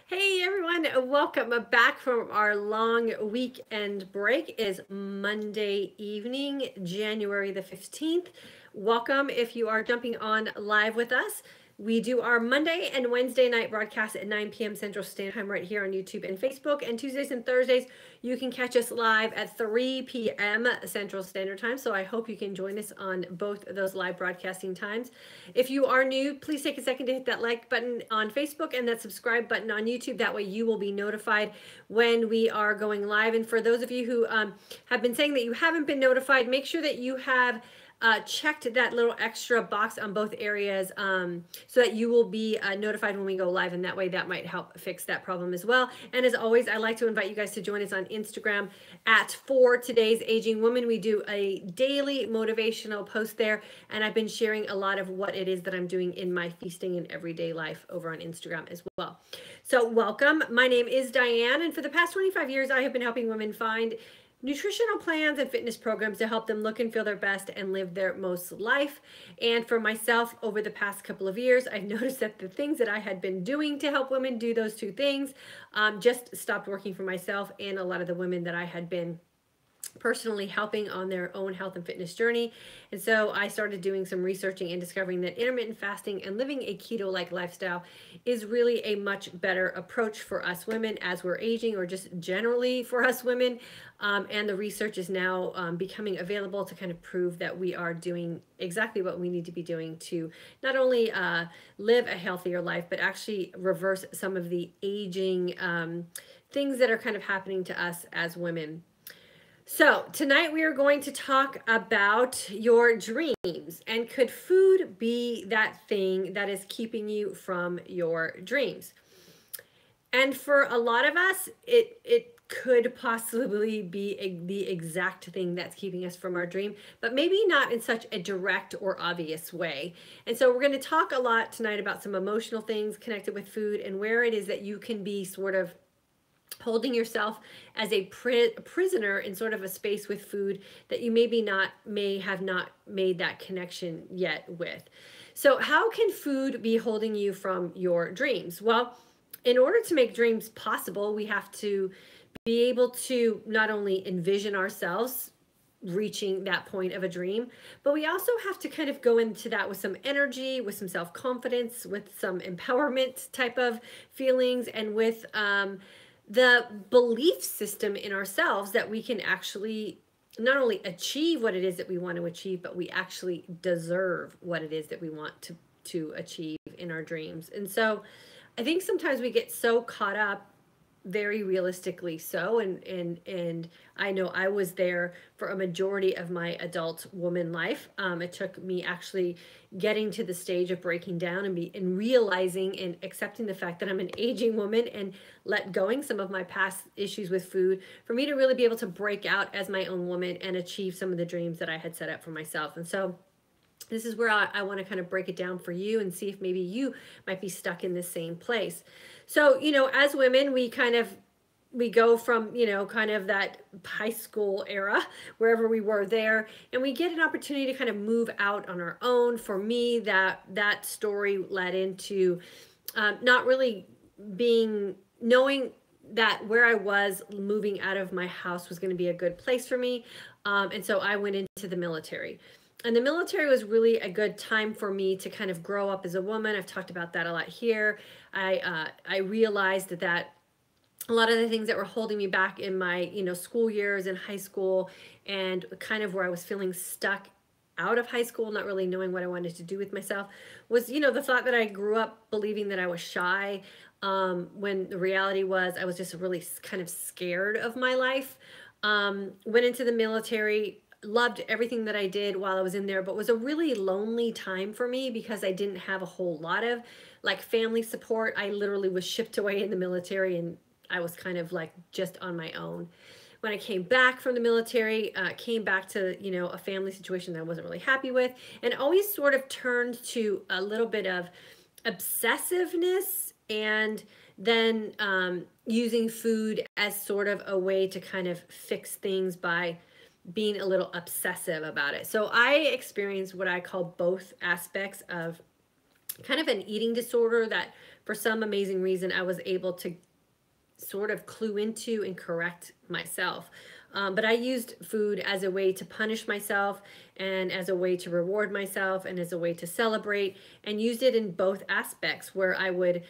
Hey everyone, welcome back from our long weekend break. It is Monday evening, January the 15th. Welcome if you are jumping on live with us. We do our Monday and Wednesday night broadcast at 9 p.m. Central Standard Time right here on YouTube and Facebook. And Tuesdays and Thursdays, you can catch us live at 3 p.m. Central Standard Time. So I hope you can join us on both of those live broadcasting times. If you are new, please take a second to hit that like button on Facebook and that subscribe button on YouTube. That way you will be notified when we are going live. And for those of you who have been saying that you haven't been notified, make sure that you have checked that little extra box on both areas so that you will be notified when we go live, and that way that might help fix that problem as well. And as always, I like to invite you guys to join us on Instagram at For Today's Aging Woman. We do a daily motivational post there, and I've been sharing a lot of what it is that I'm doing in my feasting and everyday life over on Instagram as well. So welcome. My name is Diane, and for the past 25 years, I have been helping women find nutritional plans and fitness programs to help them look and feel their best and live their most life. And for myself, over the past couple of years, I've noticed that the things that I had been doing to help women do those two things just stopped working for myself and a lot of the women that I had been personally helping on their own health and fitness journey. And so I started doing some researching and discovering that intermittent fasting and living a keto-like lifestyle is really a much better approach for us women as we're aging, or just generally for us women. And the research is now becoming available to kind of prove that we are doing exactly what we need to be doing to not only live a healthier life, but actually reverse some of the aging things that are kind of happening to us as women. So tonight we are going to talk about your dreams, and could food be that thing that is keeping you from your dreams? And for a lot of us, it could possibly be the exact thing that's keeping us from our dream, but maybe not in such a direct or obvious way. And so we're going to talk a lot tonight about some emotional things connected with food, and where it is that you can be sort of holding yourself as a prisoner in sort of a space with food that you may have not made that connection yet with. So how can food be holding you from your dreams? Well, in order to make dreams possible, we have to be able to not only envision ourselves reaching that point of a dream, but we also have to kind of go into that with some energy, with some self-confidence, with some empowerment type of feelings, and with the belief system in ourselves that we can actually not only achieve what it is that we want to achieve, but we actually deserve what it is that we want to achieve in our dreams. And so I think sometimes we get so caught up, very realistically so, and I know I was there for a majority of my adult woman life. It took me actually getting to the stage of breaking down and realizing and accepting the fact that I'm an aging woman, and let going some of my past issues with food for me to really be able to break out as my own woman and achieve some of the dreams that I had set up for myself. And so this is where I want to kind of break it down for you and see if maybe you might be stuck in the same place. So, as women, we go from, kind of that high school era, wherever we were there, and we get an opportunity to kind of move out on our own. For me, that story led into not really knowing that where I was moving out of my house was going to be a good place for me. And so I went into the military. And the military was really a good time for me to kind of grow up as a woman. I've talked about that a lot here. I realized that a lot of the things that were holding me back in my, school years in high school, and kind of where I was feeling stuck out of high school, not really knowing what I wanted to do with myself, was, the thought that I grew up believing that I was shy, when the reality was I was just really kind of scared of my life. Went into the military, loved everything that I did while I was in there, but was a really lonely time for me because I didn't have a whole lot of family support. I literally was shipped away in the military, and I was kind of just on my own. When I came back from the military, came back to, a family situation that I wasn't really happy with, and always sort of turned to a little bit of obsessiveness, and then using food as sort of a way to kind of fix things by being a little obsessive about it. So I experienced what I call both aspects of kind of an eating disorder that for some amazing reason, I was able to sort of clue into and correct myself. But I used food as a way to punish myself and as a way to reward myself and as a way to celebrate, and used it in both aspects where I would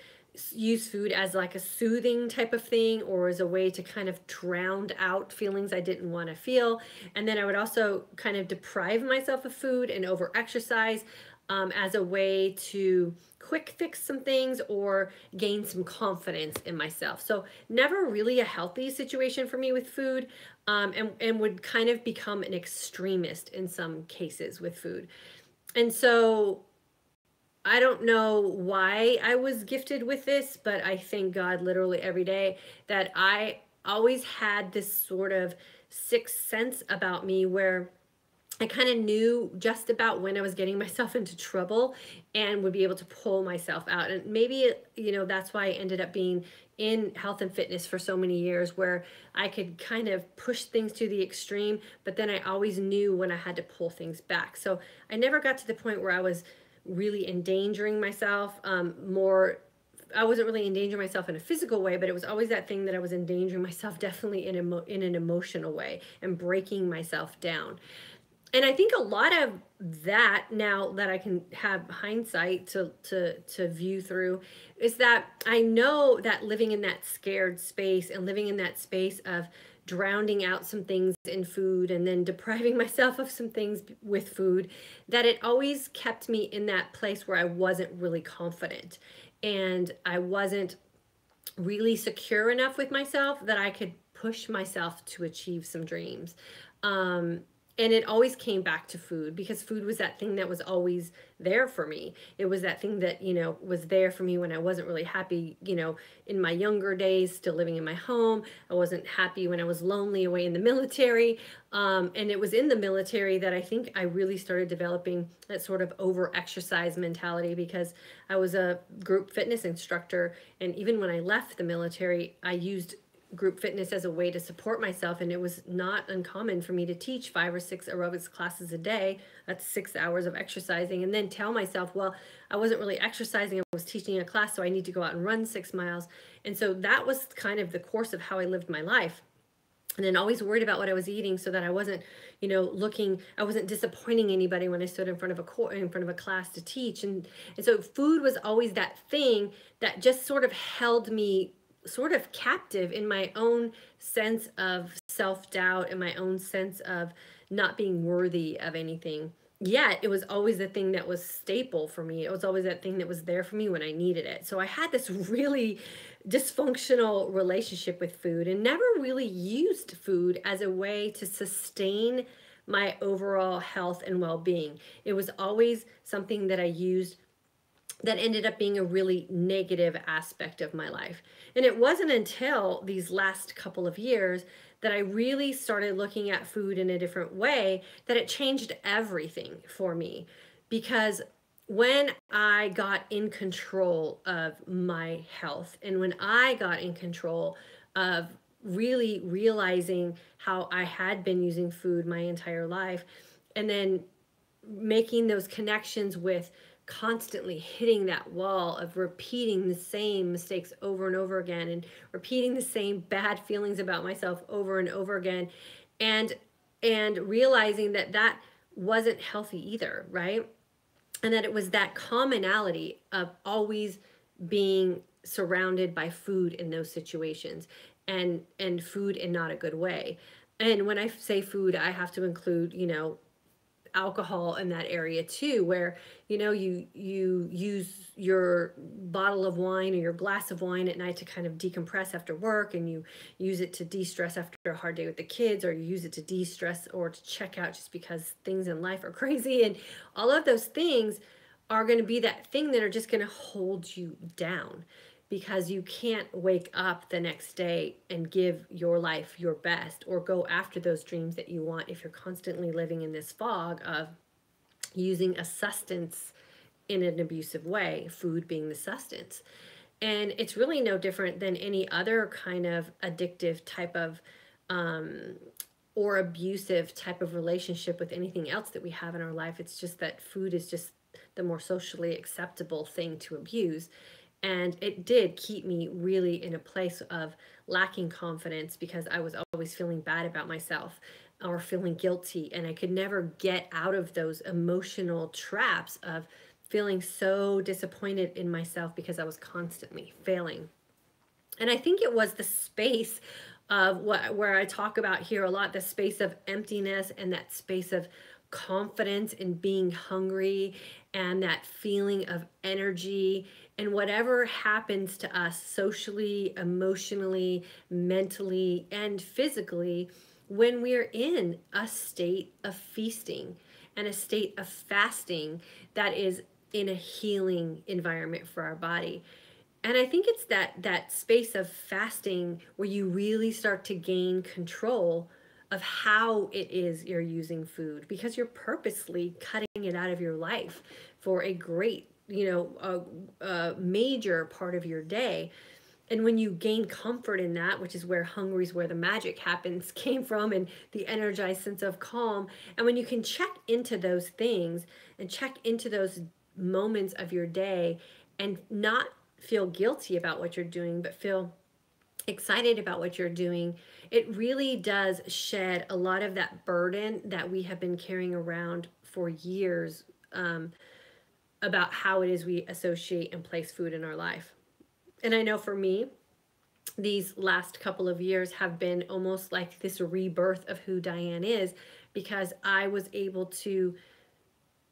use food as like a soothing type of thing or as a way to kind of drown out feelings I didn't want to feel. And then I would also kind of deprive myself of food and over exercise as a way to quick fix some things or gain some confidence in myself. So never really a healthy situation for me with food, and would kind of become an extremist in some cases with food. And so I don't know why I was gifted with this, but I thank God literally every day that I always had this sort of sixth sense about me where I kind of knew just about when I was getting myself into trouble and would be able to pull myself out. And maybe, that's why I ended up being in health and fitness for so many years, where I could kind of push things to the extreme, but then I always knew when I had to pull things back. So I never got to the point where I was really endangering myself. I wasn't really endangering myself in a physical way, but it was always that thing that I was endangering myself definitely in an emotional way and breaking myself down. And I think a lot of that, now that I can have hindsight to view through, is that I know that living in that scared space and living in that space of drowning out some things in food and then depriving myself of some things with food, that it always kept me in that place where I wasn't really confident and I wasn't really secure enough with myself that I could push myself to achieve some dreams. And it always came back to food, because food was that thing that was always there for me. It was that thing that, was there for me when I wasn't really happy, in my younger days, still living in my home. I wasn't happy when I was lonely away in the military. And it was in the military that I think I really started developing that sort of over-exercise mentality, because I was a group fitness instructor. And even when I left the military, I used group fitness as a way to support myself, and it was not uncommon for me to teach 5 or 6 aerobics classes a day. That's 6 hours of exercising, and then tell myself, well, I wasn't really exercising, I was teaching a class, so I need to go out and run 6 miles. And so that was kind of the course of how I lived my life. And then always worried about what I was eating so that I wasn't, I wasn't disappointing anybody when I stood in front of a class to teach. And so food was always that thing that just sort of held me sort of captive in my own sense of self-doubt and my own sense of not being worthy of anything. Yet it was always the thing that was staple for me. It was always that thing that was there for me when I needed it. So I had this really dysfunctional relationship with food and never really used food as a way to sustain my overall health and well-being. It was always something that I used that ended up being a really negative aspect of my life. And it wasn't until these last couple of years that I really started looking at food in a different way that it changed everything for me. Because when I got in control of my health and when I got in control of really realizing how I had been using food my entire life, and then making those connections with constantly hitting that wall of repeating the same mistakes over and over again and repeating the same bad feelings about myself over and over again, and realizing that that wasn't healthy either, right? And that it was that commonality of always being surrounded by food in those situations, and food in not a good way. And when I say food, I have to include, alcohol in that area too, where you use your bottle of wine or your glass of wine at night to kind of decompress after work, and you use it to de-stress after a hard day with the kids, or you use it to de-stress or to check out just because things in life are crazy. And all of those things are going to be that thing that are just going to hold you down, because you can't wake up the next day and give your life your best or go after those dreams that you want if you're constantly living in this fog of using a sustenance in an abusive way, food being the sustenance. And it's really no different than any other kind of addictive type of or abusive type of relationship with anything else that we have in our life. It's just that food is just the more socially acceptable thing to abuse. And it did keep me really in a place of lacking confidence because I was always feeling bad about myself or feeling guilty. And I could never get out of those emotional traps of feeling so disappointed in myself because I was constantly failing. And I think it was the space of where I talk about here a lot, the space of emptiness and that space of confidence and being hungry and that feeling of energy. And whatever happens to us socially, emotionally, mentally, and physically, when we're in a state of feasting and a state of fasting that is in a healing environment for our body. And I think it's that space of fasting where you really start to gain control of how it is you're using food, because you're purposely cutting it out of your life for a great, a major part of your day. And when you gain comfort in that, which is where hungry's where the magic happens came from, and the energized sense of calm, and when you can check into those things and check into those moments of your day and not feel guilty about what you're doing, but feel excited about what you're doing, it really does shed a lot of that burden that we have been carrying around for years, about how it is we associate and place food in our life. And I know for me, these last couple of years have been almost like this rebirth of who Diane is, because I was able to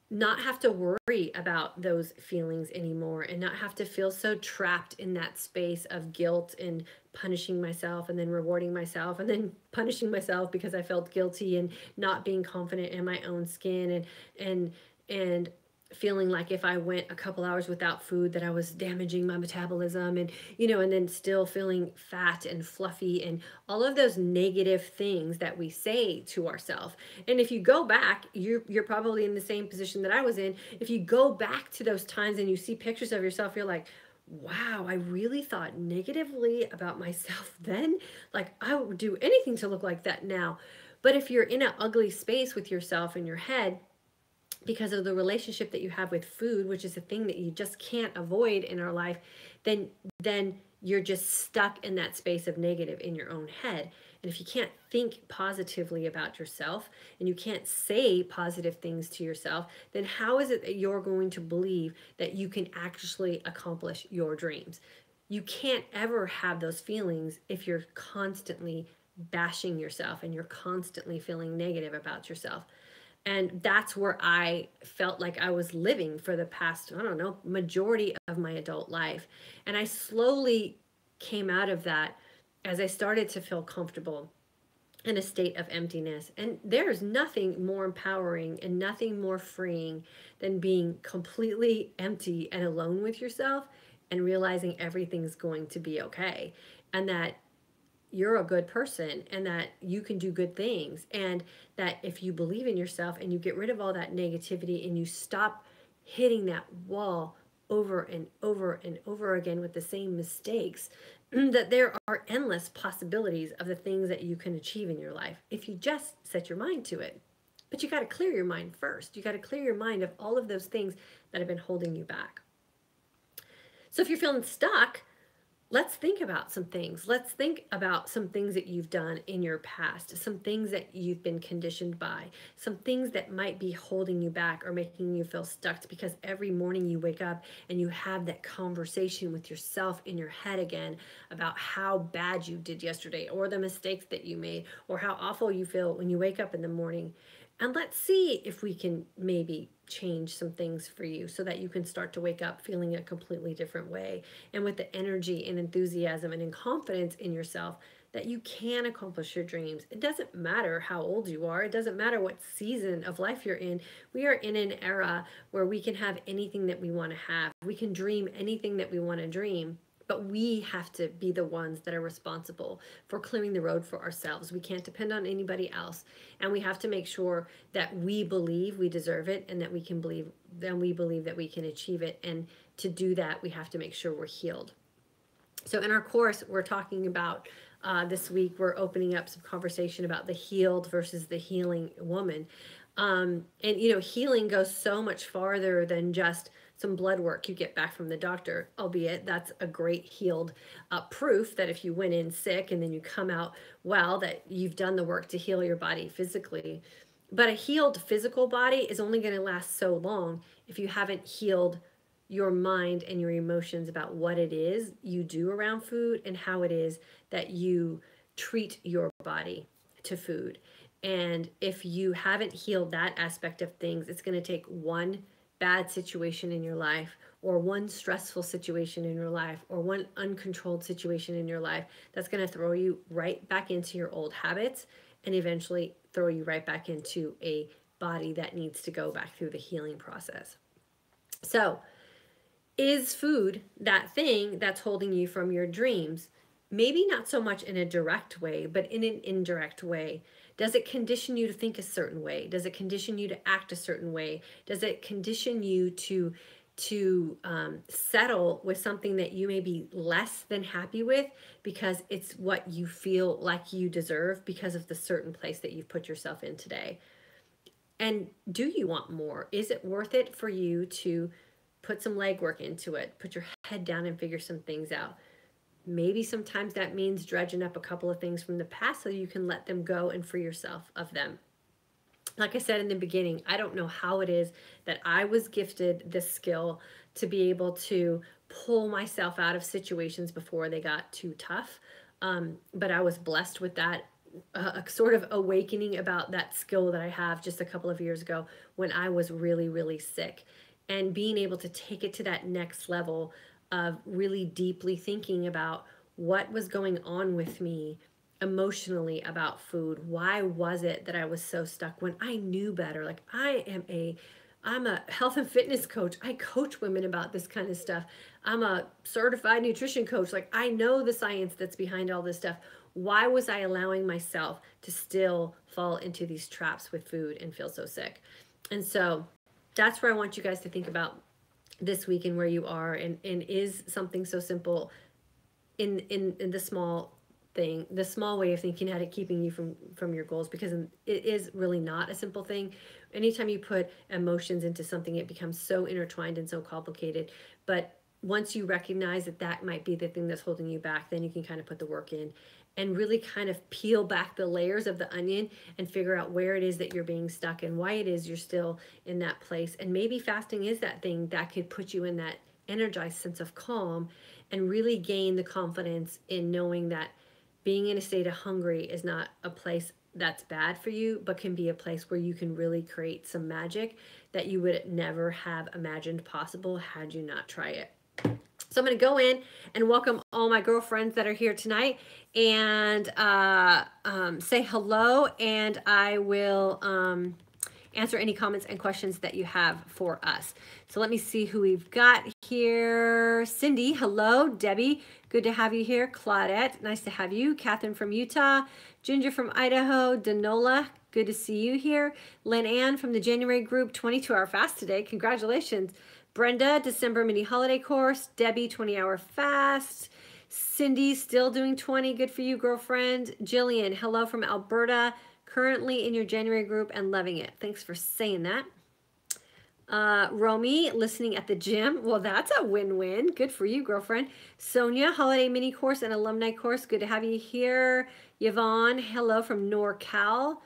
not have to worry about those feelings anymore and not have to feel so trapped in that space of guilt and punishing myself and then rewarding myself and then punishing myself because I felt guilty and not being confident in my own skin, and feeling like if I went a couple hours without food that I was damaging my metabolism, and and then still feeling fat and fluffy and all of those negative things that we say to ourselves. And if you go back, you're probably in the same position that I was in. If you go back to those times and you see pictures of yourself, you're like, wow, I really thought negatively about myself then. Like, I would do anything to look like that now. But if you're in an ugly space with yourself in your head, because of the relationship that you have with food, which is a thing that you just can't avoid in our life, then you're just stuck in that space of negative in your own head. And if you can't think positively about yourself and you can't say positive things to yourself, then how is it that you're going to believe that you can actually accomplish your dreams? You can't ever have those feelings if you're constantly bashing yourself and you're constantly feeling negative about yourself. And that's where I felt like I was living for the past, I don't know, majority of my adult life. And I slowly came out of that as I started to feel comfortable in a state of emptiness. And there's nothing more empowering and nothing more freeing than being completely empty and alone with yourself and realizing everything's going to be okay. And that you're a good person and that you can do good things, and that if you believe in yourself and you get rid of all that negativity and you stop hitting that wall over and over and over again with the same mistakes, that there are endless possibilities of the things that you can achieve in your life if you just set your mind to it. But you got to clear your mind first. You got to clear your mind of all of those things that have been holding you back. So if you're feeling stuck, let's think about some things. Let's think about some things that you've done in your past, some things that you've been conditioned by, some things that might be holding you back or making you feel stuck, because every morning you wake up and you have that conversation with yourself in your head again about how bad you did yesterday or the mistakes that you made or how awful you feel when you wake up in the morning. And let's see if we can maybe change some things for you so that you can start to wake up feeling a completely different way and with the energy and enthusiasm and in confidence in yourself that you can accomplish your dreams. It doesn't matter how old you are. It doesn't matter what season of life you're in. We are in an era where we can have anything that we want to have. We can dream anything that we want to dream. But we have to be the ones that are responsible for clearing the road for ourselves. We can't depend on anybody else. And we have to make sure that we believe we deserve it and that we can believe, then we believe that we can achieve it. And to do that, we have to make sure we're healed. So in our course, we're talking about this week, we're opening up some conversation about the healed versus the healing woman. And, healing goes so much farther than just some blood work you get back from the doctor, albeit that's a great healed proof that if you went in sick and then you come out well, that you've done the work to heal your body physically. But a healed physical body is only going to last so long if you haven't healed your mind and your emotions about what it is you do around food and how it is that you treat your body to food. And if you haven't healed that aspect of things, it's going to take one bad situation in your life, or one stressful situation in your life, or one uncontrolled situation in your life that's going to throw you right back into your old habits and eventually throw you right back into a body that needs to go back through the healing process. So, is food that thing that's holding you from your dreams? Maybe not so much in a direct way, but in an indirect way. Does it condition you to think a certain way? Does it condition you to act a certain way? Does it condition you to settle with something that you may be less than happy with because it's what you feel like you deserve because of the certain place that you've put yourself in today? And do you want more? Is it worth it for you to put some legwork into it, put your head down and figure some things out? Maybe sometimes that means dredging up a couple of things from the past so you can let them go and free yourself of them. Like I said in the beginning, I don't know how it is that I was gifted this skill to be able to pull myself out of situations before they got too tough. But I was blessed with that sort of awakening about that skill that I have just a couple of years ago when I was really, really sick. And being able to take it to that next level of really deeply thinking about what was going on with me emotionally about food. Why was it that I was so stuck when I knew better? Like I'm a health and fitness coach. I coach women about this kind of stuff. I'm a certified nutrition coach. Like I know the science that's behind all this stuff. Why was I allowing myself to still fall into these traps with food and feel so sick? And so that's where I want you guys to think about this week and where you are, and is something so simple in the small thing, the small way of thinking at it, keeping you from your goals, because it is really not a simple thing. Anytime you put emotions into something, it becomes so intertwined and so complicated. But once you recognize that that might be the thing that's holding you back, then you can kind of put the work in and really kind of peel back the layers of the onion and figure out where it is that you're being stuck and why it is you're still in that place. And maybe fasting is that thing that could put you in that energized sense of calm and really gain the confidence in knowing that being in a state of hungry is not a place that's bad for you, but can be a place where you can really create some magic that you would never have imagined possible had you not tried it. So I'm going to go in and welcome all my girlfriends that are here tonight and say hello, and I will answer any comments and questions that you have for us. So let me see who we've got here. Cindy, hello. Debbie, good to have you here. Claudette, nice to have you. Catherine from Utah. Ginger from Idaho. Danola, good to see you here. Lynn Ann from the January group, 22-hour fast today. Congratulations. Brenda, December mini holiday course. Debbie, 20-hour fast. Cindy, still doing 20. Good for you, girlfriend. Jillian, hello from Alberta. Currently in your January group and loving it. Thanks for saying that. Romy, listening at the gym. Well, that's a win-win. Good for you, girlfriend. Sonia, holiday mini course and alumni course. Good to have you here. Yvonne, hello from NorCal.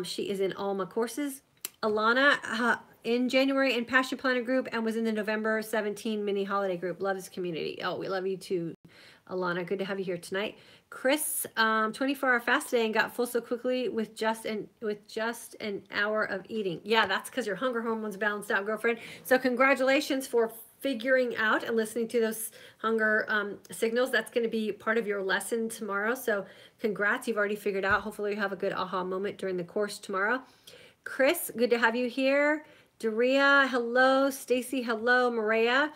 She is in all my courses. Alana, in January in Passion Planner group and was in the November 17 mini holiday group. Love this community. Oh, we love you too, Alana. Good to have you here tonight. Chris, 24-hour fast today and got full so quickly with just an hour of eating. Yeah, that's because your hunger hormones balanced out, girlfriend. So congratulations for figuring out and listening to those hunger signals. That's going to be part of your lesson tomorrow. So congrats, you've already figured out. Hopefully you have a good aha moment during the course tomorrow. Chris, good to have you here. Daria, hello. Stacy, hello. Maria,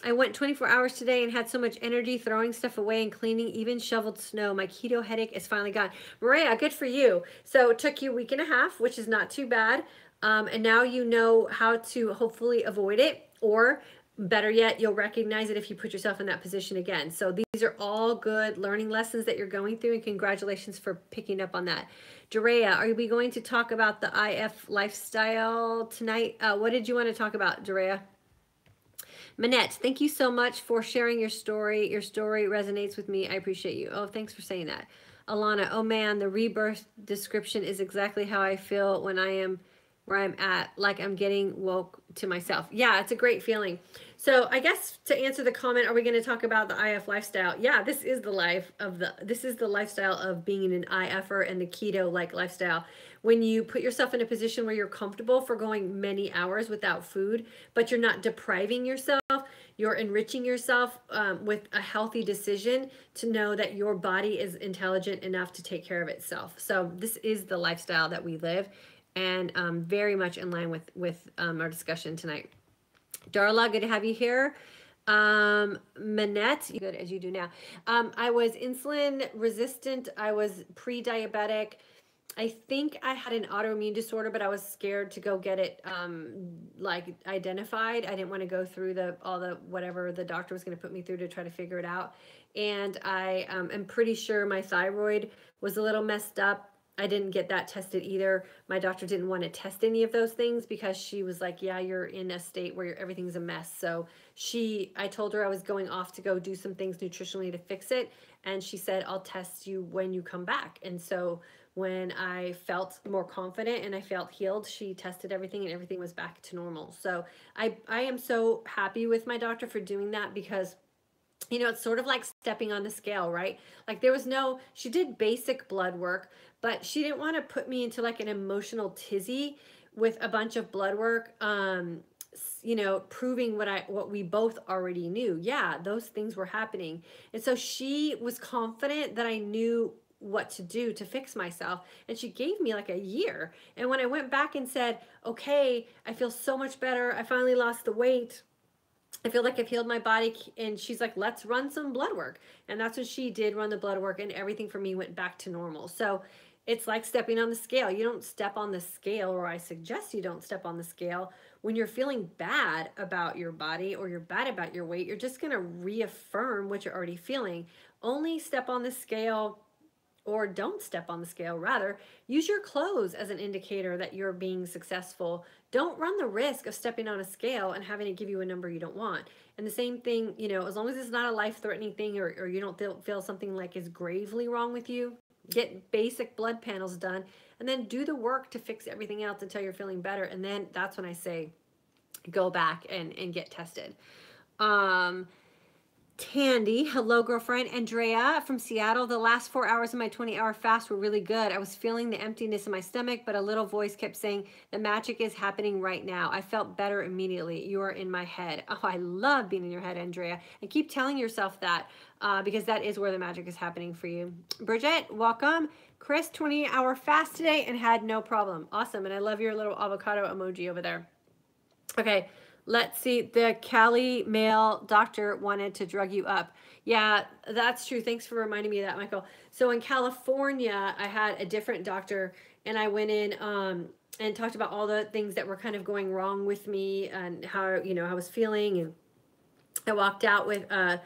I went 24 hours today and had so much energy throwing stuff away and cleaning, even shoveled snow. My keto headache is finally gone. Maria, good for you. So it took you a week and a half, which is not too bad. And now you know how to hopefully avoid it, or better yet, you'll recognize it if you put yourself in that position again. So these are all good learning lessons that you're going through, and congratulations for picking up on that. Daria, are we going to talk about the IF lifestyle tonight? What did you want to talk about, Daria? Manette, thank you so much for sharing your story. Your story resonates with me. I appreciate you. Oh, thanks for saying that. Alana, oh man, the rebirth description is exactly how I feel when I am where I'm at, like I'm getting woke to myself. Yeah, it's a great feeling. So I guess to answer the comment, are we going to talk about the IF lifestyle? Yeah, this is the lifestyle of being an IFer and the keto-like lifestyle. When you put yourself in a position where you're comfortable for going many hours without food, but you're not depriving yourself, you're enriching yourself with a healthy decision to know that your body is intelligent enough to take care of itself. So this is the lifestyle that we live, and very much in line with our discussion tonight. Darla, good to have you here. Manette, good as you do now. I was insulin resistant. I was pre-diabetic. I think I had an autoimmune disorder, but I was scared to go get it like identified. I didn't want to go through all the whatever the doctor was going to put me through to try to figure it out. And I am pretty sure my thyroid was a little messed up. I didn't get that tested either. My doctor didn't want to test any of those things because she was like, yeah, you're in a state where everything's a mess. So I told her I was going off to go do some things nutritionally to fix it. And she said, I'll test you when you come back. And so when I felt more confident and I felt healed, she tested everything and everything was back to normal. So I am so happy with my doctor for doing that, because it's sort of like stepping on the scale, right? Like she did basic blood work, but she didn't want to put me into like an emotional tizzy with a bunch of blood work, proving what we both already knew. Yeah, those things were happening. And so she was confident that I knew what to do to fix myself. And she gave me like a year. And when I went back and said, okay, I feel so much better, I finally lost the weight, I feel like I've healed my body, and she's like, let's run some blood work. And that's what she did, run the blood work, and everything for me went back to normal. So it's like stepping on the scale. You don't step on the scale, or I suggest you don't step on the scale when you're feeling bad about your body or you're bad about your weight. You're just going to reaffirm what you're already feeling. Only step on the scale, or don't step on the scale, rather. Use your clothes as an indicator that you're being successful. Don't run the risk of stepping on a scale and having it give you a number you don't want. And the same thing, as long as it's not a life-threatening thing, or you don't feel something like is gravely wrong with you, get basic blood panels done, and then do the work to fix everything else until you're feeling better. And then that's when I say go back and get tested. Tandy, hello girlfriend. Andrea from Seattle, the last 4 hours of my 20-hour fast were really good. I was feeling the emptiness in my stomach, but a little voice kept saying, the magic is happening right now. I felt better immediately. You are in my head. Oh, I love being in your head, Andrea. And keep telling yourself that because that is where the magic is happening for you. Bridget, welcome. Chris, 20-hour fast today and had no problem. Awesome. And I love your little avocado emoji over there. Okay. Let's see, the Cali male doctor wanted to drug you up. Yeah, that's true. Thanks for reminding me of that, Michael. So in California, I had a different doctor, and I went in and talked about all the things that were kind of going wrong with me and how, I was feeling. And I walked out with a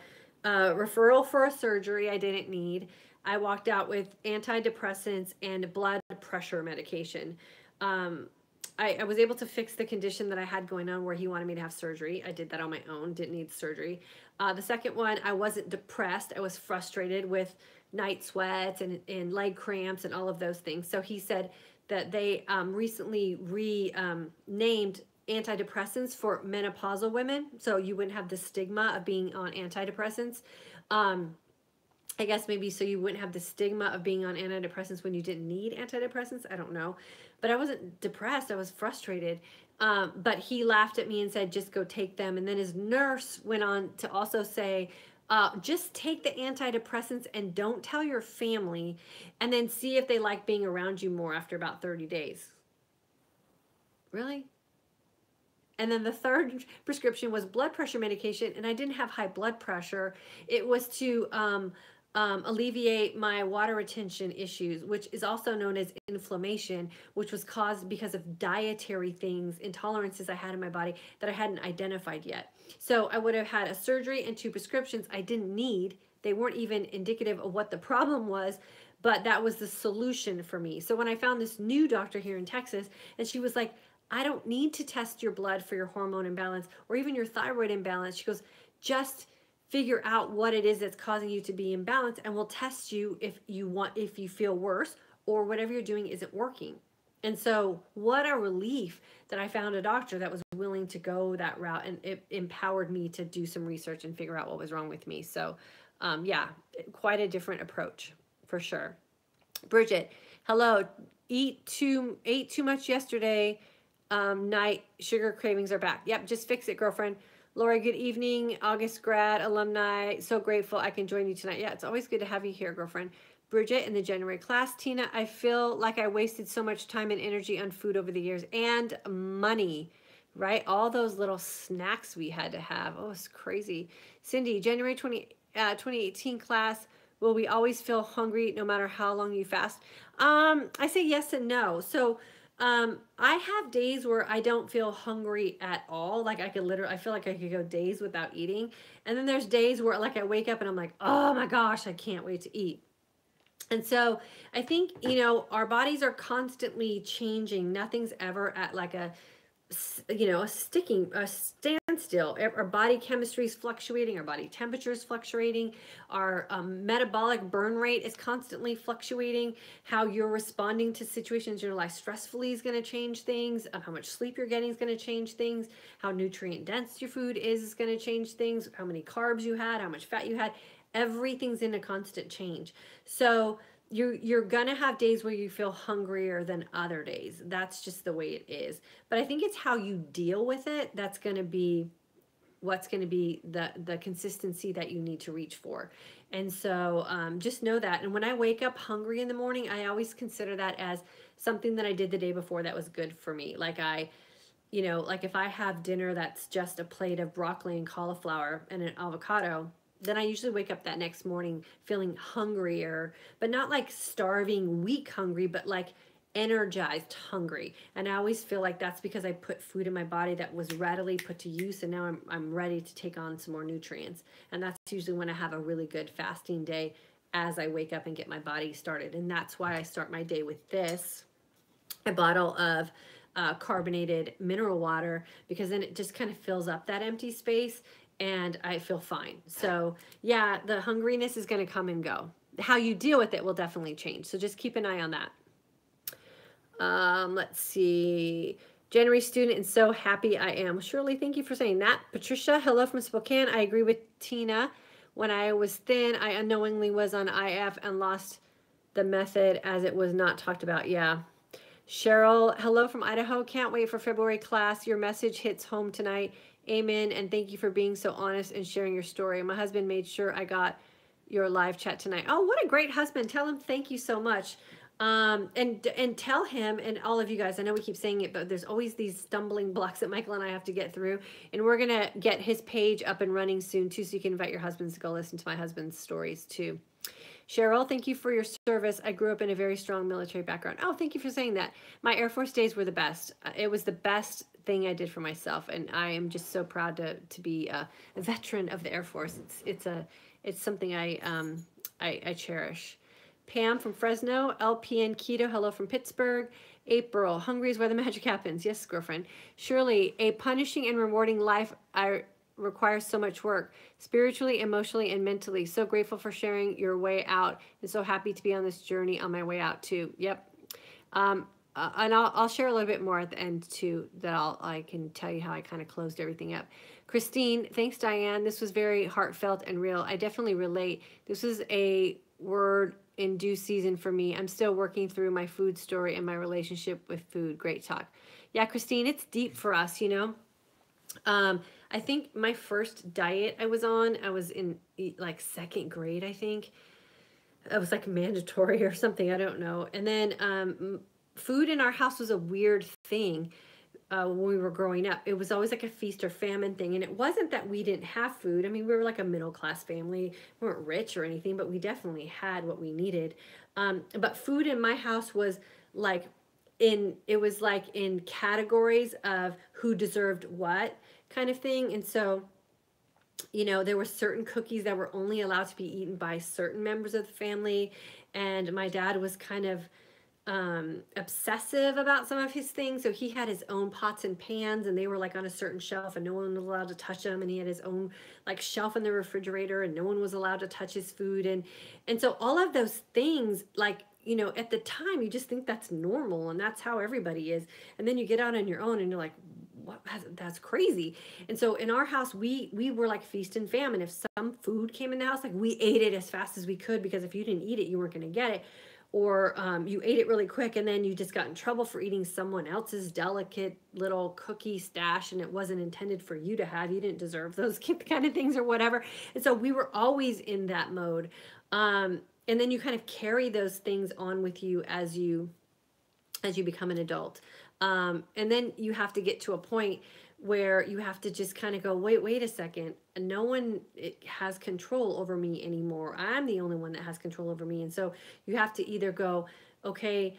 referral for a surgery I didn't need. I walked out with antidepressants and blood pressure medication. I was able to fix the condition that I had going on where he wanted me to have surgery. I did that on my own, didn't need surgery. The second one, I wasn't depressed. I was frustrated with night sweats and leg cramps and all of those things. So he said that they recently renamed antidepressants for menopausal women. So you wouldn't have the stigma of being on antidepressants. I guess maybe so you wouldn't have the stigma of being on antidepressants when you didn't need antidepressants. I don't know. But I wasn't depressed. I was frustrated. But he laughed at me and said, just go take them. And then his nurse went on to also say, just take the antidepressants and don't tell your family, and then see if they like being around you more after about 30 days. Really? And then the third prescription was blood pressure medication, and I didn't have high blood pressure. It was to alleviate my water retention issues, which is also known as inflammation, which was caused because of dietary things, intolerances I had in my body that I hadn't identified yet. So I would have had a surgery and 2 prescriptions I didn't need. They weren't even indicative of what the problem was, but that was the solution for me. So when I found this new doctor here in Texas, and she was like, I don't need to test your blood for your hormone imbalance or even your thyroid imbalance. She goes, just figure out what it is that's causing you to be imbalanced, and we'll test you if you feel worse or whatever you're doing isn't working. And so what a relief that I found a doctor that was willing to go that route, and it empowered me to do some research and figure out what was wrong with me. So yeah, quite a different approach for sure. Bridget, hello. Ate too much yesterday night. Sugar cravings are back. Yep, just fix it, girlfriend. Lori, good evening. August grad, alumni. So grateful I can join you tonight. Yeah, it's always good to have you here, girlfriend. Bridget in the January class. Tina, I feel like I wasted so much time and energy on food over the years and money, right? All those little snacks we had to have. Oh, it's crazy. Cindy, January 2018 class. Will we always feel hungry no matter how long you fast? I say yes and no. So I have days where I don't feel hungry at all. Like I feel like I could go days without eating. And then there's days where like I wake up and I'm like, oh my gosh, I can't wait to eat. And so I think, our bodies are constantly changing. Nothing's ever at like a standstill. Our body chemistry is fluctuating, our body temperature is fluctuating, our metabolic burn rate is constantly fluctuating. How you're responding to situations in your life stressfully is going to change things. How much sleep you're getting is going to change things. How nutrient dense your food is going to change things. How many carbs you had, how much fat you had. Everything's in a constant change. So you're gonna have days where you feel hungrier than other days. That's just the way it is. But I think it's how you deal with it that's gonna be what's gonna be the consistency that you need to reach for. And so just know that. And when I wake up hungry in the morning, I always consider that as something that I did the day before that was good for me. Like like if I have dinner that's just a plate of broccoli and cauliflower and an avocado, then I usually wake up that next morning feeling hungrier, but not like starving, weak hungry, but like energized hungry. And I always feel like that's because I put food in my body that was readily put to use, and now I'm ready to take on some more nutrients. And that's usually when I have a really good fasting day, as I wake up and get my body started. And that's why I start my day with this, a bottle of carbonated mineral water, because then it just kind of fills up that empty space and I feel fine. So yeah, the hungriness is going to come and go. How you deal with it will definitely change. So just keep an eye on that. Let's see. January student, and so happy I am. Shirley, thank you for saying that. Patricia, hello from Spokane. I agree with Tina. When I was thin, I unknowingly was on IF and lost the method as it was not talked about. Yeah. Cheryl, hello from Idaho. Can't wait for February class. Your message hits home tonight. Amen. And thank you for being so honest and sharing your story. My husband made sure I got your live chat tonight. Oh, what a great husband. Tell him thank you so much. And tell him, and all of you guys, I know we keep saying it, but there's always these stumbling blocks that Michael and I have to get through. And we're going to get his page up and running soon too, so you can invite your husbands to go listen to my husband's stories too. Cheryl, thank you for your service. I grew up in a very strong military background. Oh, thank you for saying that. My Air Force days were the best. It was the best thing I did for myself, and I am just so proud to be a veteran of the Air Force. It's something I cherish. Pam from Fresno, LPN Keto, hello from Pittsburgh. April, hungry is where the magic happens. Yes, girlfriend. Shirley, a punishing and rewarding life requires so much work, spiritually, emotionally, and mentally. So grateful for sharing your way out, and so happy to be on this journey on my way out too. Yep. And I'll share a little bit more at the end too, that I can tell you how I kind of closed everything up. Christine, thanks Diane. This was very heartfelt and real. I definitely relate. This was a word in due season for me. I'm still working through my food story and my relationship with food. Great talk. Yeah, Christine, it's deep for us, I think my first diet I was on, I was in like second grade, I think. It was like mandatory or something, I don't know. And then food in our house was a weird thing when we were growing up. It was always like a feast or famine thing. And it wasn't that we didn't have food. I mean, we were like a middle-class family. We weren't rich or anything, but we definitely had what we needed. But food in my house was like in categories of who deserved what kind of thing. And so, there were certain cookies that were only allowed to be eaten by certain members of the family. And my dad was kind of obsessive about some of his things. So he had his own pots and pans, and they were like on a certain shelf, and no one was allowed to touch them. And he had his own like shelf in the refrigerator, and no one was allowed to touch his food. And so all of those things, like, you know, at the time you just think that's normal and that's how everybody is. And then you get out on your own and you're like, what, that's crazy. And so in our house, we were like feast and famine. If some food came in the house, like we ate it as fast as we could, because if you didn't eat it, you weren't going to get it. Or you ate it really quick and then you just got in trouble for eating someone else's delicate little cookie stash and it wasn't intended for you to have. You didn't deserve those kind of things or whatever. And so we were always in that mode. And then you kind of carry those things on with you as you become an adult. And then you have to get to a point where you have to just kind of go, wait a second. No one has control over me anymore. I'm the only one that has control over me. And so you have to either go, okay,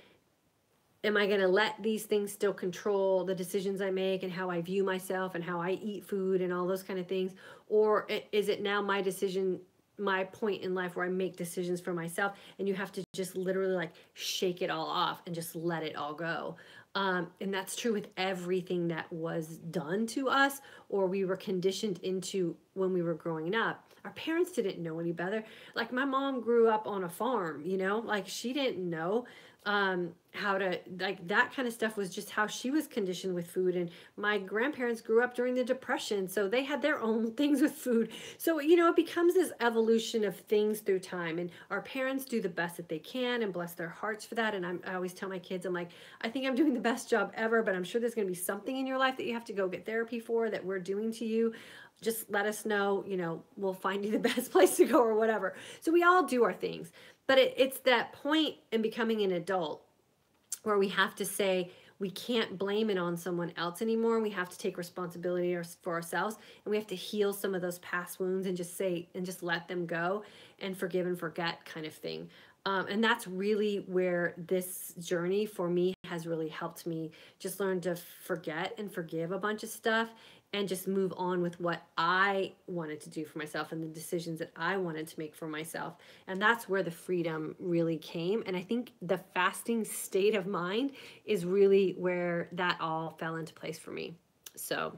am I going to let these things still control the decisions I make and how I view myself and how I eat food and all those kind of things? Or is it now my decision, my point in life where I make decisions for myself, and you have to just literally like shake it all off and just let it all go. And that's true with everything that was done to us or we were conditioned into when we were growing up. Our parents didn't know any better. Like my mom grew up on a farm, you know, like she didn't know how to, like that kind of stuff was just how she was conditioned with food. And my grandparents grew up during the Depression, so they had their own things with food. So, you know, it becomes this evolution of things through time, and our parents do the best that they can and bless their hearts for that. And I always tell my kids, I'm like, I think I'm doing the best job ever, but I'm sure there's going to be something in your life that you have to go get therapy for that we're doing to you. Just let us know, you know, we'll find you the best place to go or whatever. So we all do our things. But it's that point in becoming an adult where we have to say we can't blame it on someone else anymore. We have to take responsibility for ourselves, and we have to heal some of those past wounds and just say and just let them go and forgive and forget kind of thing. And that's really where this journey for me has really helped me just learn to forget and forgive a bunch of stuff and just move on with what I wanted to do for myself and the decisions that I wanted to make for myself. And that's where the freedom really came. And I think the fasting state of mind is really where that all fell into place for me. So,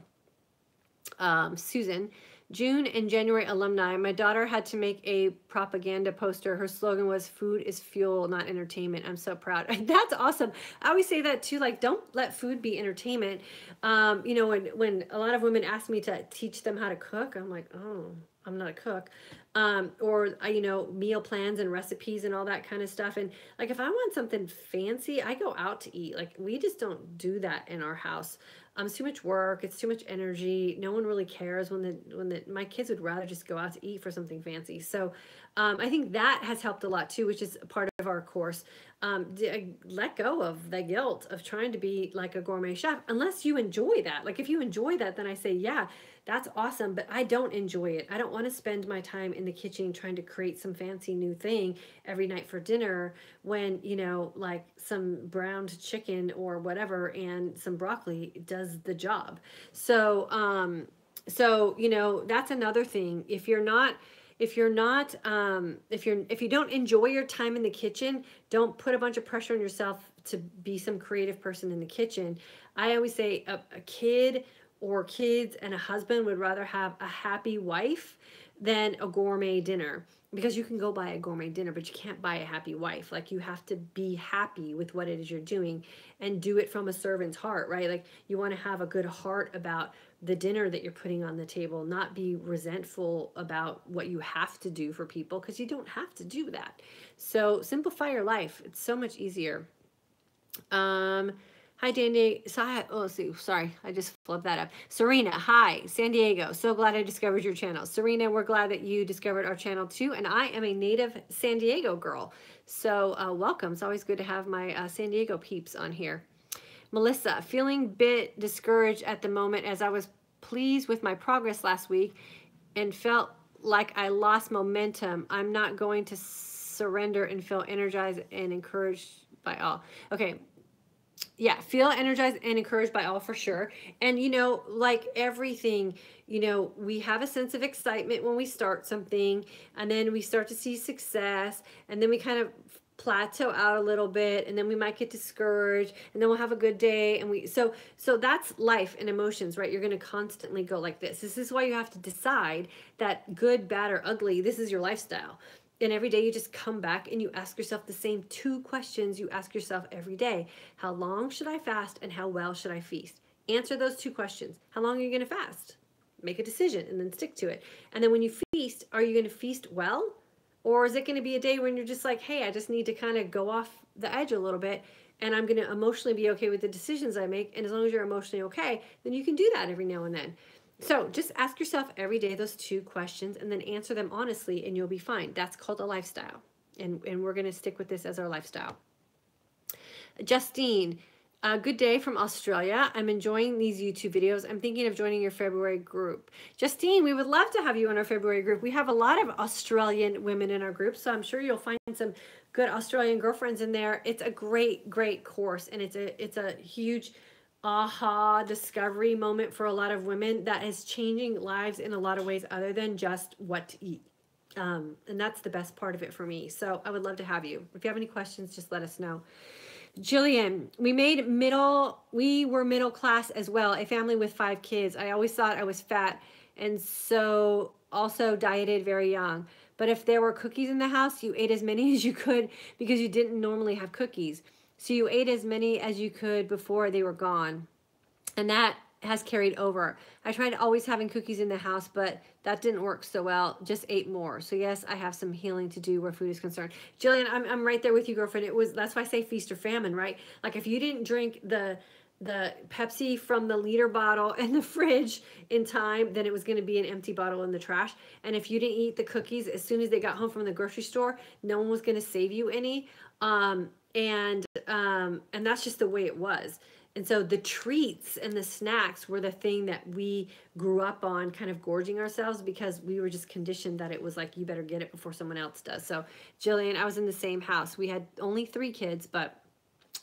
Susan, June and January alumni, my daughter had to make a propaganda poster. Her slogan was "Food is fuel, not entertainment." I'm so proud. That's awesome. I always say that too, like, don't let food be entertainment. You know, when a lot of women ask me to teach them how to cook, I'm like, oh, I'm not a cook. Or, you know, meal plans and recipes and all that kind of stuff. And like, if I want something fancy, I go out to eat. Like, we just don't do that in our house. It's too much work. It's too much energy. No one really cares my kids would rather just go out to eat for something fancy. So I think that has helped a lot too, which is part of our course. Let go of the guilt of trying to be like a gourmet chef, unless you enjoy that. Like if you enjoy that, then I say, yeah, that's awesome. But I don't enjoy it. I don't want to spend my time in the kitchen trying to create some fancy new thing every night for dinner when, you know, like some browned chicken or whatever and some broccoli does the job. So, you know, that's another thing. If you don't enjoy your time in the kitchen, don't put a bunch of pressure on yourself to be some creative person in the kitchen. I always say a kid or kids and a husband would rather have a happy wife than a gourmet dinner, because you can go buy a gourmet dinner, but you can't buy a happy wife. Like, you have to be happy with what it is you're doing and do it from a servant's heart, right? Like, you want to have a good heart about the dinner that you're putting on the table, not be resentful about what you have to do for people, because you don't have to do that. So simplify your life. It's so much easier. Hi, Danny. Oh, sorry, I just flipped that up. Serena, hi, San Diego. So glad I discovered your channel. Serena, we're glad that you discovered our channel too. And I am a native San Diego girl. So welcome. It's always good to have my San Diego peeps on here. Melissa, feeling bit discouraged at the moment as I was pleased with my progress last week and felt like I lost momentum. I'm not going to surrender and feel energized and encouraged by all. Okay. Yeah, feel energized and encouraged by all, for sure. And, you know, like everything, you know, we have a sense of excitement when we start something, and then we start to see success, and then we kind of plateau out a little bit, and then we might get discouraged, and then we'll have a good day, and so that's life and emotions, right? You're going to constantly go like this is why you have to decide that good, bad, or ugly, this is your lifestyle. And every day you just come back and you ask yourself the same two questions you ask yourself every day. How long should I fast, and how well should I feast? Answer those two questions. How long are you going to fast? Make a decision and then stick to it. And then when you feast, are you going to feast well? Or is it going to be a day when you're just like, hey, I just need to kind of go off the edge a little bit, and I'm going to emotionally be okay with the decisions I make. And as long as you're emotionally okay, then you can do that every now and then. So just ask yourself every day those two questions, and then answer them honestly, and you'll be fine. That's called a lifestyle. And we're going to stick with this as our lifestyle. Justine, good day from Australia. I'm enjoying these YouTube videos. I'm thinking of joining your February group. Justine, we would love to have you in our February group. We have a lot of Australian women in our group, so I'm sure you'll find some good Australian girlfriends in there. It's a great, great course, and it's a huge aha discovery moment for a lot of women that is changing lives in a lot of ways other than just what to eat. And that's the best part of it for me. So I would love to have you. If you have any questions, just let us know. Jillian, we were middle class as well, a family with 5 kids. I always thought I was fat, and so also dieted very young. But if there were cookies in the house, you ate as many as you could because you didn't normally have cookies. So you ate as many as you could before they were gone. And that has carried over. I tried always having cookies in the house, but that didn't work so well. Just ate more. So yes, I have some healing to do where food is concerned. Jillian, I'm right there with you, girlfriend. That's why I say feast or famine, right? Like if you didn't drink the Pepsi from the liter bottle in the fridge in time, then it was going to be an empty bottle in the trash. And if you didn't eat the cookies as soon as they got home from the grocery store, no one was going to save you any. And that's just the way it was. And so the treats and the snacks were the thing that we grew up on, kind of gorging ourselves, because we were just conditioned that it was like, you better get it before someone else does. So Jillian, I was in the same house. We had only 3 kids, but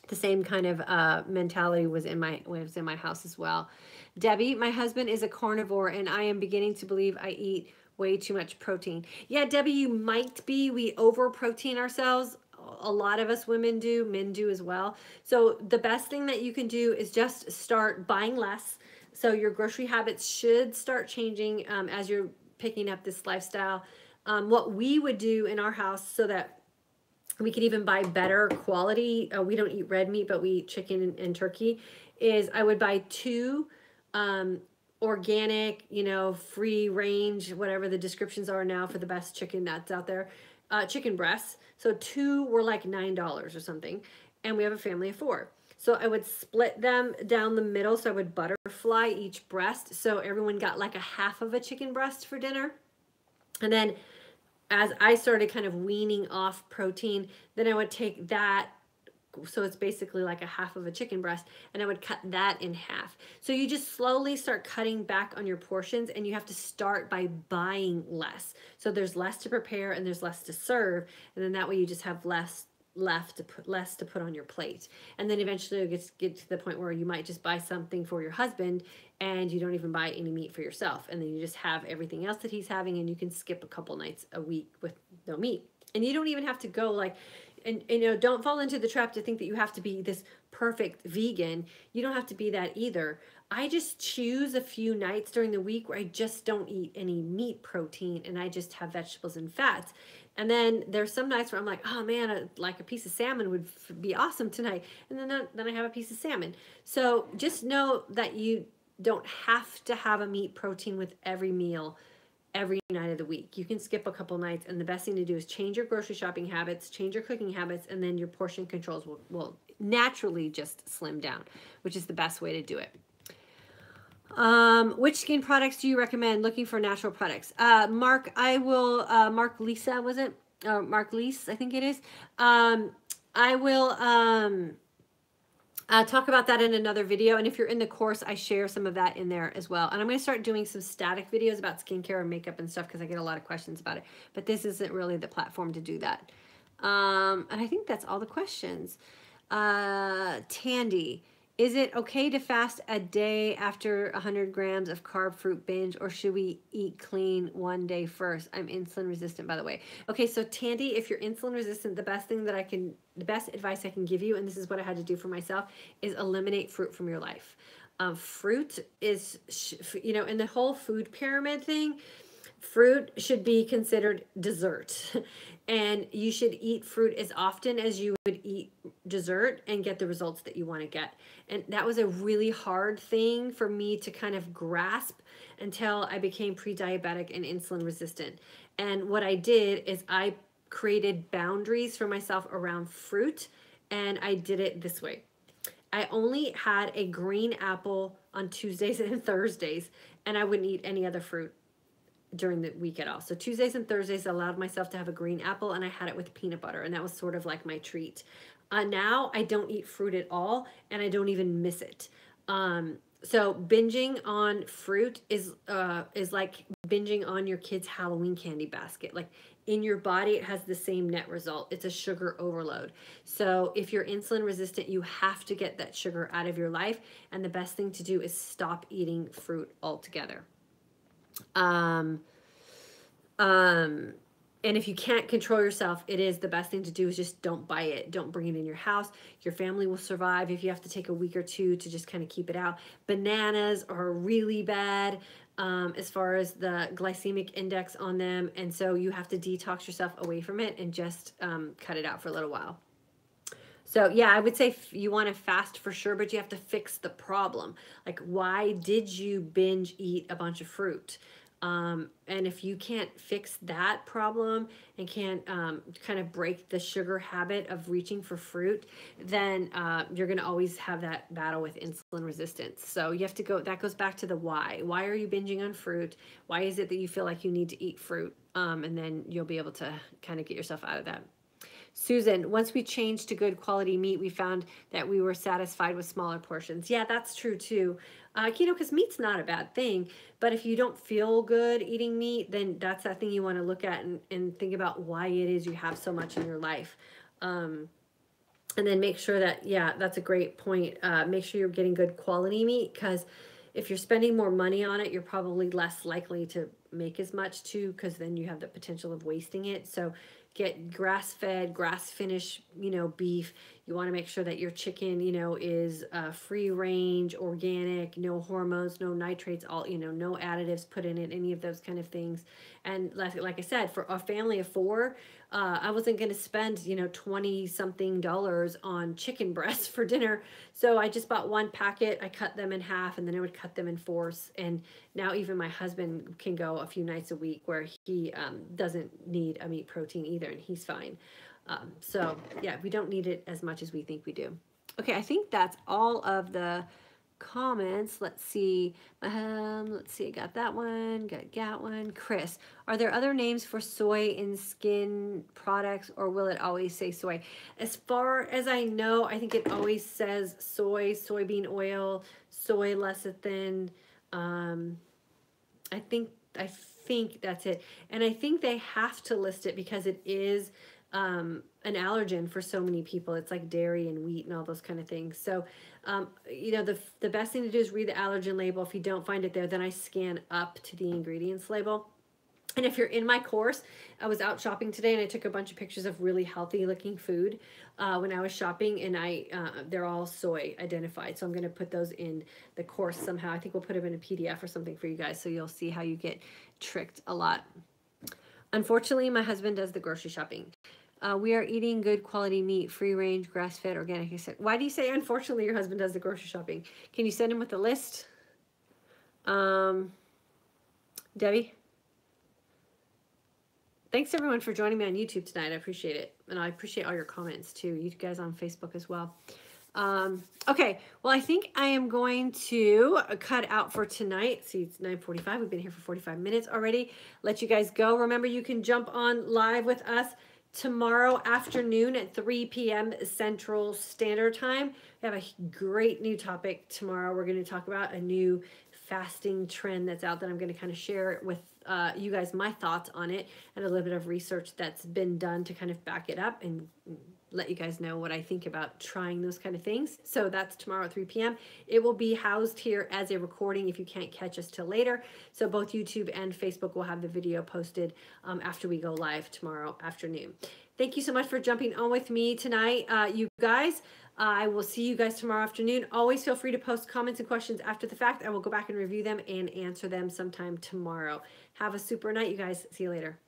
the same kind of mentality was in my house as well. Debbie, my husband is a carnivore, and I am beginning to believe I eat way too much protein. Yeah, Debbie, you might be. We over protein ourselves. A lot of us women do, men do as well. So the best thing that you can do is just start buying less. So your grocery habits should start changing as you're picking up this lifestyle. What we would do in our house so that we could even buy better quality, we don't eat red meat, but we eat chicken and turkey, is I would buy 2 organic, free range, whatever the descriptions are now for the best chicken that's out there, chicken breasts. So 2 were like $9 or something, and we have a family of 4. So I would split them down the middle. So I would butterfly each breast, so everyone got like a half of a chicken breast for dinner. And then as I started kind of weaning off protein, then I would take that, so it's basically like a half of a chicken breast, and I would cut that in half. So you just slowly start cutting back on your portions, and you have to start by buying less. So there's less to prepare and there's less to serve, and then that way you just have less to put on your plate. And then eventually it get to the point where you might just buy something for your husband and you don't even buy any meat for yourself, and then you just have everything else that he's having, and you can skip a couple nights a week with no meat. And you don't even have to go like, and don't fall into the trap to think that you have to be this perfect vegan. You don't have to be that either. I just choose a few nights during the week where I just don't eat any meat protein, and I just have vegetables and fats. And then there's some nights where I'm like, oh man, like a piece of salmon would be awesome tonight. And then I have a piece of salmon. So just know that you don't have to have a meat protein with every meal every night of the week. You can skip a couple nights, and the best thing to do is change your grocery shopping habits, change your cooking habits, and then your portion controls will naturally just slim down, which is the best way to do it. Which skin products do you recommend? Looking for natural products. Mark, Mark Lisa, was it? Mark Lise, I think it is. I will talk about that in another video. And if you're in the course, I share some of that in there as well. And I'm going to start doing some static videos about skincare and makeup and stuff, because I get a lot of questions about it. But this isn't really the platform to do that. And I think that's all the questions. Tandy, Is it okay to fast a day after 100 grams of carb fruit binge, or should we eat clean one day first? I'm insulin resistant, by the way. Okay, so Tandy, if you're insulin resistant, the best advice I can give you, and this is what I had to do for myself, is eliminate fruit from your life. Fruit is, in the whole food pyramid thing, fruit should be considered dessert. And you should eat fruit as often as you would eat dessert and get the results that you want to get. And that was a really hard thing for me to kind of grasp until I became pre-diabetic and insulin resistant. And what I did is I created boundaries for myself around fruit, and I did it this way. I only had a green apple on Tuesdays and Thursdays, and I wouldn't eat any other fruit during the week at all. So Tuesdays and Thursdays, I allowed myself to have a green apple, and I had it with peanut butter, and that was sort of like my treat. Now I don't eat fruit at all, and I don't even miss it. So binging on fruit is like binging on your kid's Halloween candy basket. Like, in your body, it has the same net result. It's a sugar overload. So if you're insulin resistant, you have to get that sugar out of your life, and the best thing to do is stop eating fruit altogether. And if you can't control yourself, it is the best thing to do is just don't buy it. Don't bring it in your house. Your family will survive if you have to take a week or two to just kind of keep it out. Bananas are really bad as far as the glycemic index on them. And so you have to detox yourself away from it and just cut it out for a little while. So yeah, I would say you want to fast for sure, but you have to fix the problem. Like, why did you binge eat a bunch of fruit? And if you can't fix that problem and can't kind of break the sugar habit of reaching for fruit, then you're going to always have that battle with insulin resistance. So you have to go, that goes back to the why. Why are you binging on fruit? Why is it that you feel like you need to eat fruit? And then you'll be able to kind of get yourself out of that. Susan, once we changed to good quality meat, we found that we were satisfied with smaller portions. Yeah, that's true too. Because meat's not a bad thing, but if you don't feel good eating meat, then that's that thing you want to look at and think about why it is you have so much in your life. And then make sure that, yeah, that's a great point. Make sure you're getting good quality meat, because if you're spending more money on it, you're probably less likely to make as much too, because then you have the potential of wasting it. So get grass-fed, grass-finished, beef. You want to make sure that your chicken, is free range, organic, no hormones, no nitrates, no additives put in it, any of those kind of things. And like I said, for a family of 4, I wasn't going to spend, $20-something on chicken breasts for dinner. So I just bought 1 packet. I cut them in half, and then I would cut them in 4s. And now even my husband can go a few nights a week where he doesn't need a meat protein either, and he's fine. So yeah, we don't need it as much as we think we do. Okay, I think that's all of the comments. Let's see. I got that one. Got one. Chris, are there other names for soy in skin products, or will it always say soy? As far as I know, I think it always says soy, soybean oil, soy lecithin. I think that's it. And I think they have to list it because it is an allergen for so many people. It's like dairy and wheat and all those kind of things. So, the best thing to do is read the allergen label. If you don't find it there, then I scan up to the ingredients label. And if you're in my course, I was out shopping today and I took a bunch of pictures of really healthy looking food when I was shopping, and they're all soy identified. So I'm going to put those in the course somehow. I think we'll put them in a PDF or something for you guys, so you'll see how you get tricked a lot. Unfortunately, my husband does the grocery shopping. We are eating good quality meat, free range, grass-fed, organic. I said, why do you say unfortunately your husband does the grocery shopping? Can you send him with a list? Debbie? Thanks everyone for joining me on YouTube tonight. I appreciate it. And I appreciate all your comments too. You guys on Facebook as well. Okay, well, I think I am going to cut out for tonight. See, it's 9:45. We've been here for 45 minutes already. Let you guys go. Remember, you can jump on live with us tomorrow afternoon at 3 p.m. Central Standard Time. We have a great new topic tomorrow. We're going to talk about a new fasting trend that's out that I'm going to kind of share with you guys my thoughts on it and a little bit of research that's been done to kind of back it up and let you guys know what I think about trying those kind of things. So that's tomorrow at 3 p.m. It will be housed here as a recording if you can't catch us till later. So both YouTube and Facebook will have the video posted after we go live tomorrow afternoon. Thank you so much for jumping on with me tonight, you guys. I will see you guys tomorrow afternoon. Always feel free to post comments and questions after the fact. I will go back and review them and answer them sometime tomorrow. Have a super night, you guys. See you later.